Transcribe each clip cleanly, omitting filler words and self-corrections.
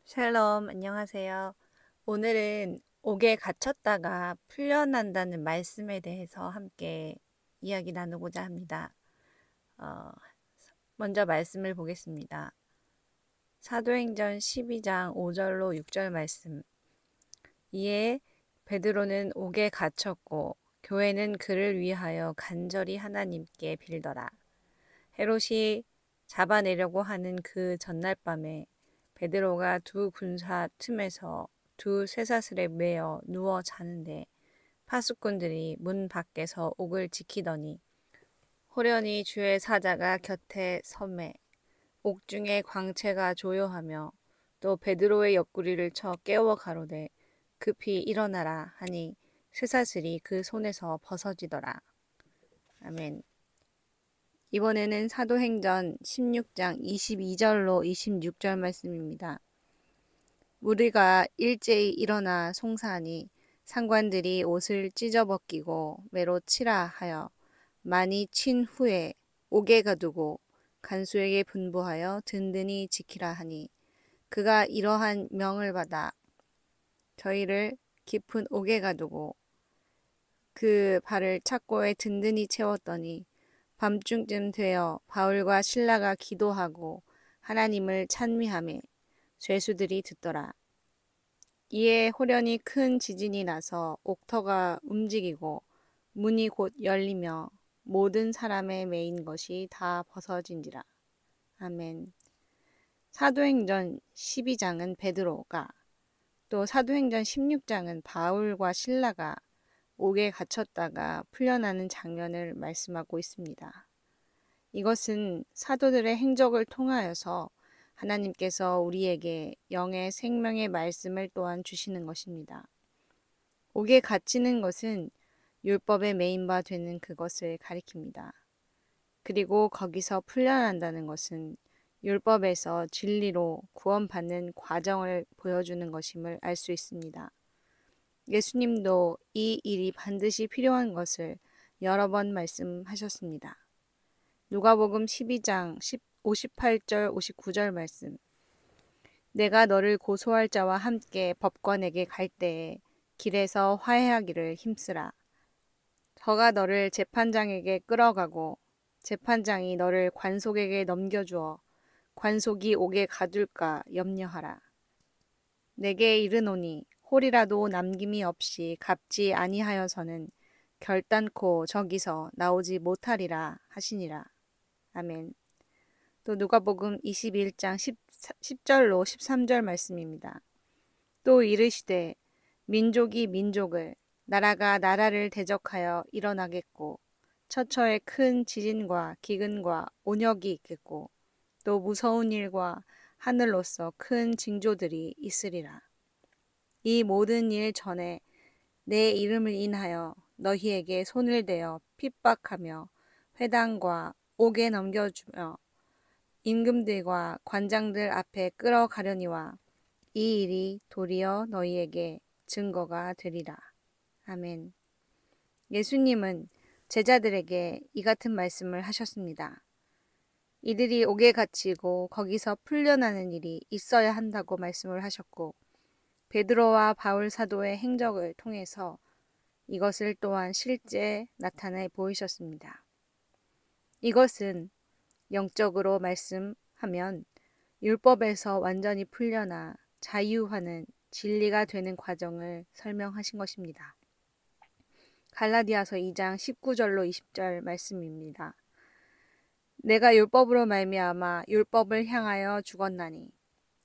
샬롬, 안녕하세요. 오늘은 옥에 갇혔다가 풀려난다는 말씀에 대해서 함께 이야기 나누고자 합니다. 어, 먼저 말씀을 보겠습니다. 사도행전 12장 5절로 6절 말씀. 이에 베드로는 옥에 갇혔고 교회는 그를 위하여 간절히 하나님께 빌더라. 헤롯이 잡아내려고 하는 그 전날 밤에 베드로가 두 군사 틈에서 두 쇠사슬에 매어 누워 자는데 파수꾼들이 문 밖에서 옥을 지키더니 호련히 주의 사자가 곁에 섬에 옥중에 광채가 조요하며 또 베드로의 옆구리를 쳐 깨워 가로되 급히 일어나라 하니 쇠사슬이 그 손에서 벗어지더라. 아멘. 이번에는 사도행전 16장 22절로 26절 말씀입니다. 무리가 일제히 일어나 송사하니 상관들이 옷을 찢어벗기고 매로 치라 하여 많이 친 후에 옥에 가두고 간수에게 분부하여 든든히 지키라 하니 그가 이러한 명을 받아 저희를 깊은 옥에 가두고 그 발을 착고에 든든히 채웠더니 밤중쯤 되어 바울과 실라가 기도하고 하나님을 찬미하며 죄수들이 듣더라. 이에 호련히 큰 지진이 나서 옥터가 움직이고 문이 곧 열리며 모든 사람의 매인 것이 다 벗어진지라. 아멘. 사도행전 12장은 베드로가, 또 사도행전 16장은 바울과 실라가 옥에 갇혔다가 풀려나는 장면을 말씀하고 있습니다. 이것은 사도들의 행적을 통하여서 하나님께서 우리에게 영의 생명의 말씀을 또한 주시는 것입니다. 옥에 갇히는 것은 율법의 매인바 되는 그것을 가리킵니다. 그리고 거기서 풀려난다는 것은 율법에서 진리로 구원받는 과정을 보여주는 것임을 알 수 있습니다. 예수님도 이 일이 반드시 필요한 것을 여러 번 말씀하셨습니다. 누가복음 12장 58절 59절 말씀. 내가 너를 고소할 자와 함께 법관에게 갈 때에 길에서 화해하기를 힘쓰라. 저가 너를 재판장에게 끌어가고 재판장이 너를 관속에게 넘겨주어 관속이 옥에 가둘까 염려하라. 내게 이르노니 홀이라도 남김이 없이 갚지 아니하여서는 결단코 저기서 나오지 못하리라 하시니라. 아멘. 또 누가복음 21장 10절로 13절 말씀입니다. 또 이르시되 민족이 민족을 나라가 나라를 대적하여 일어나겠고 처처에 큰 지진과 기근과 온역이 있겠고 또 무서운 일과 하늘로서 큰 징조들이 있으리라. 이 모든 일 전에 내 이름을 인하여 너희에게 손을 대어 핍박하며 회당과 옥에 넘겨주며 임금들과 관장들 앞에 끌어가려니와 이 일이 도리어 너희에게 증거가 되리라. 아멘. 예수님은 제자들에게 이 같은 말씀을 하셨습니다. 이들이 옥에 갇히고 거기서 풀려나는 일이 있어야 한다고 말씀을 하셨고 베드로와 바울 사도의 행적을 통해서 이것을 또한 실제 나타내 보이셨습니다. 이것은 영적으로 말씀하면 율법에서 완전히 풀려나 자유하는 진리가 되는 과정을 설명하신 것입니다. 갈라디아서 2장 19절로 20절 말씀입니다. 내가 율법으로 말미암아 율법을 향하여 죽었나니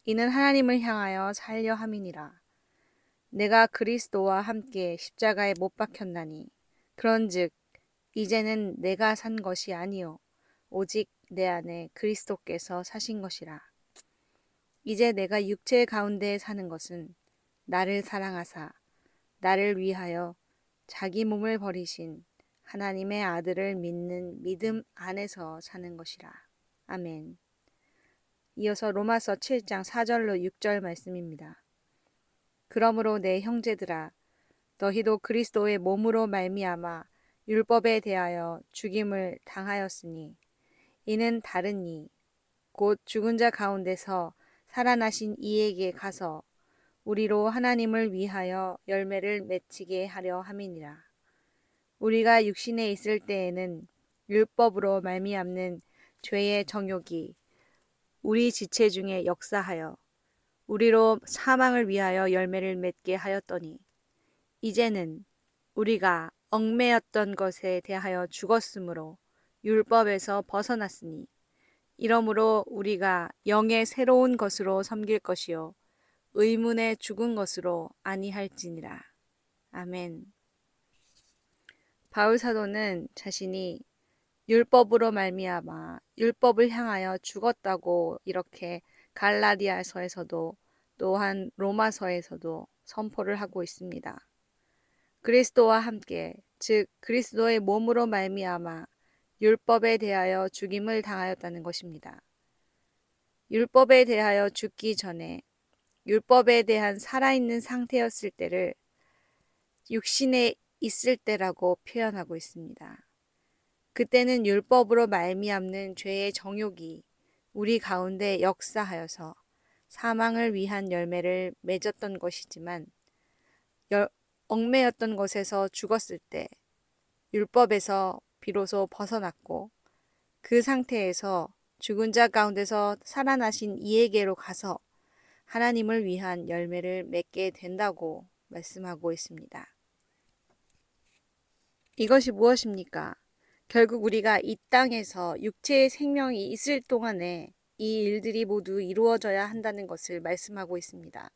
이는 하나님을 향하여 살려 함이니라. 내가 그리스도와 함께 십자가에 못 박혔나니 그런즉 이제는 내가 산 것이 아니요 오직 내 안에 그리스도께서 사신 것이라. 이제 내가 육체 가운데 사는 것은 나를 사랑하사 나를 위하여 자기 몸을 버리신 하나님의 아들을 믿는 믿음 안에서 사는 것이라. 아멘. 이어서 로마서 7장 4절로 6절 말씀입니다. 그러므로 내 형제들아 너희도 그리스도의 몸으로 말미암아 율법에 대하여 죽임을 당하였으니 이는 다른 이 곧 죽은 자 가운데서 살아나신 이에게 가서 우리로 하나님을 위하여 열매를 맺히게 하려 함이니라. 우리가 육신에 있을 때에는 율법으로 말미암는 죄의 정욕이 우리 지체 중에 역사하여 우리로 사망을 위하여 열매를 맺게 하였더니 이제는 우리가 얽매였던 것에 대하여 죽었으므로 율법에서 벗어났으니 이러므로 우리가 영의 새로운 것으로 섬길 것이요 의문에 죽은 것으로 아니할지니라. 아멘. 바울 사도는 자신이 율법으로 말미암아 율법을 향하여 죽었다고 이렇게 갈라디아서에서도 또한 로마서에서도 선포를 하고 있습니다. 그리스도와 함께 즉 그리스도의 몸으로 말미암아 율법에 대하여 죽임을 당하였다는 것입니다. 율법에 대하여 죽기 전에 율법에 대한 살아있는 상태였을 때를 육신에 있을 때라고 표현하고 있습니다. 그때는 율법으로 말미암는 죄의 정욕이 우리 가운데 역사하여서 사망을 위한 열매를 맺었던 것이지만 얽매였던 것에서 죽었을 때 율법에서 비로소 벗어났고 그 상태에서 죽은 자 가운데서 살아나신 이에게로 가서 하나님을 위한 열매를 맺게 된다고 말씀하고 있습니다. 이것이 무엇입니까? 결국 우리가 이 땅에서 육체의 생명이 있을 동안에 이 일들이 모두 이루어져야 한다는 것을 말씀하고 있습니다.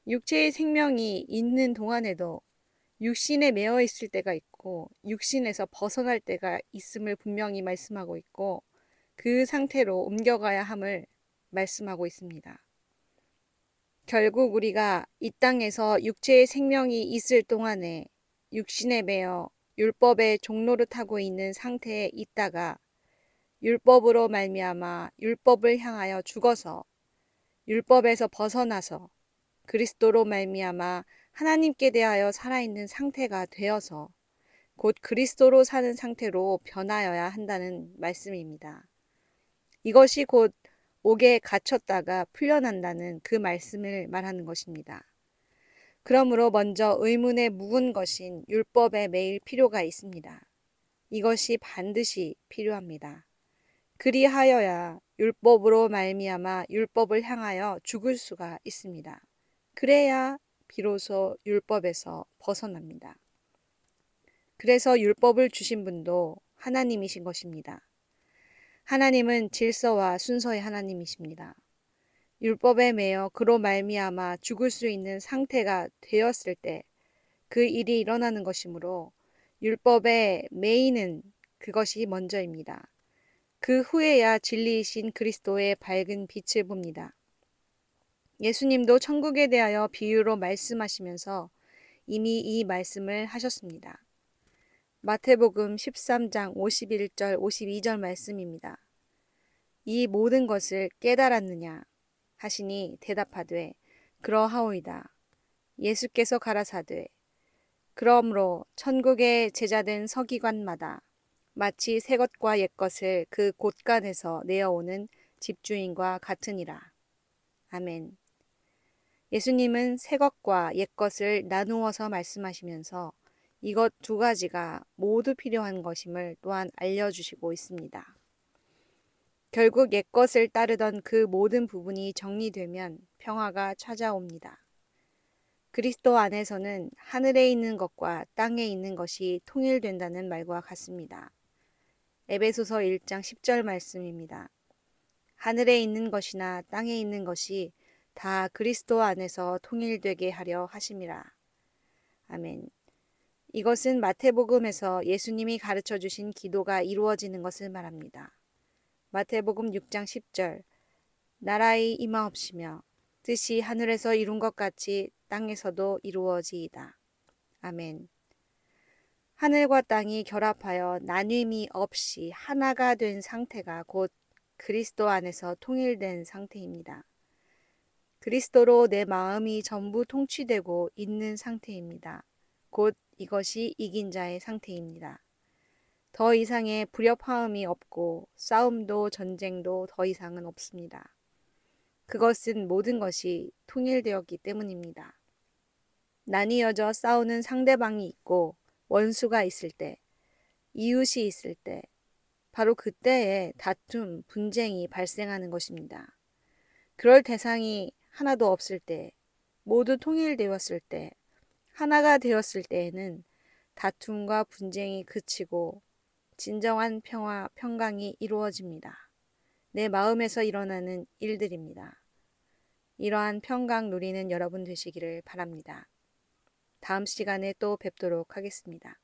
육체의 생명이 있는 동안에도 육신에 매어 있을 때가 있고 육신에서 벗어날 때가 있음을 분명히 말씀하고 있고 그 상태로 옮겨가야 함을 말씀하고 있습니다. 결국 우리가 이 땅에서 육체의 생명이 있을 동안에 육신에 매어 율법의 종로를 타고 있는 상태에 있다가 율법으로 말미암아 율법을 향하여 죽어서 율법에서 벗어나서 그리스도로 말미암아 하나님께 대하여 살아있는 상태가 되어서 곧 그리스도로 사는 상태로 변하여야 한다는 말씀입니다. 이것이 곧 옥에 갇혔다가 풀려난다는 그 말씀을 말하는 것입니다. 그러므로 먼저 의문에 묵은 것인 율법에 매일 필요가 있습니다. 이것이 반드시 필요합니다. 그리하여야 율법으로 말미암아 율법을 향하여 죽을 수가 있습니다. 그래야 비로소 율법에서 벗어납니다. 그래서 율법을 주신 분도 하나님이신 것입니다. 하나님은 질서와 순서의 하나님이십니다. 율법에 매여 그로 말미암아 죽을 수 있는 상태가 되었을 때 그 일이 일어나는 것이므로 율법에 매이는 그것이 먼저입니다. 그 후에야 진리이신 그리스도의 밝은 빛을 봅니다. 예수님도 천국에 대하여 비유로 말씀하시면서 이미 이 말씀을 하셨습니다. 마태복음 13장 51절 52절 말씀입니다. 이 모든 것을 깨달았느냐 하시니 대답하되 그러하오이다. 예수께서 가라사대 그러므로 천국의 제자된 서기관마다 마치 새 것과 옛 것을 그 곳간에서 내어오는 집주인과 같으니라. 아멘. 예수님은 새 것과 옛 것을 나누어서 말씀하시면서 이것 두 가지가 모두 필요한 것임을 또한 알려주시고 있습니다. 결국 옛 것을 따르던 그 모든 부분이 정리되면 평화가 찾아옵니다. 그리스도 안에서는 하늘에 있는 것과 땅에 있는 것이 통일된다는 말과 같습니다. 에베소서 1장 10절 말씀입니다. 하늘에 있는 것이나 땅에 있는 것이 다 그리스도 안에서 통일되게 하려 하심이라. 아멘. 이것은 마태복음에서 예수님이 가르쳐 주신 기도가 이루어지는 것을 말합니다. 마태복음 6장 10절 나라의 임하옵시며 뜻이 하늘에서 이룬 것 같이 땅에서도 이루어지이다. 아멘. 하늘과 땅이 결합하여 나눔이 없이 하나가 된 상태가 곧 그리스도 안에서 통일된 상태입니다. 그리스도로 내 마음이 전부 통치되고 있는 상태입니다. 곧 이것이 이긴 자의 상태입니다. 더 이상의 불협화음이 없고 싸움도 전쟁도 더 이상은 없습니다. 그것은 모든 것이 통일되었기 때문입니다. 나뉘어져 싸우는 상대방이 있고 원수가 있을 때, 이웃이 있을 때, 바로 그때에 다툼, 분쟁이 발생하는 것입니다. 그럴 대상이 하나도 없을 때, 모두 통일되었을 때, 하나가 되었을 때에는 다툼과 분쟁이 그치고 진정한 평화, 평강이 이루어집니다. 내 마음에서 일어나는 일들입니다. 이러한 평강 누리는 여러분 되시기를 바랍니다. 다음 시간에 또 뵙도록 하겠습니다.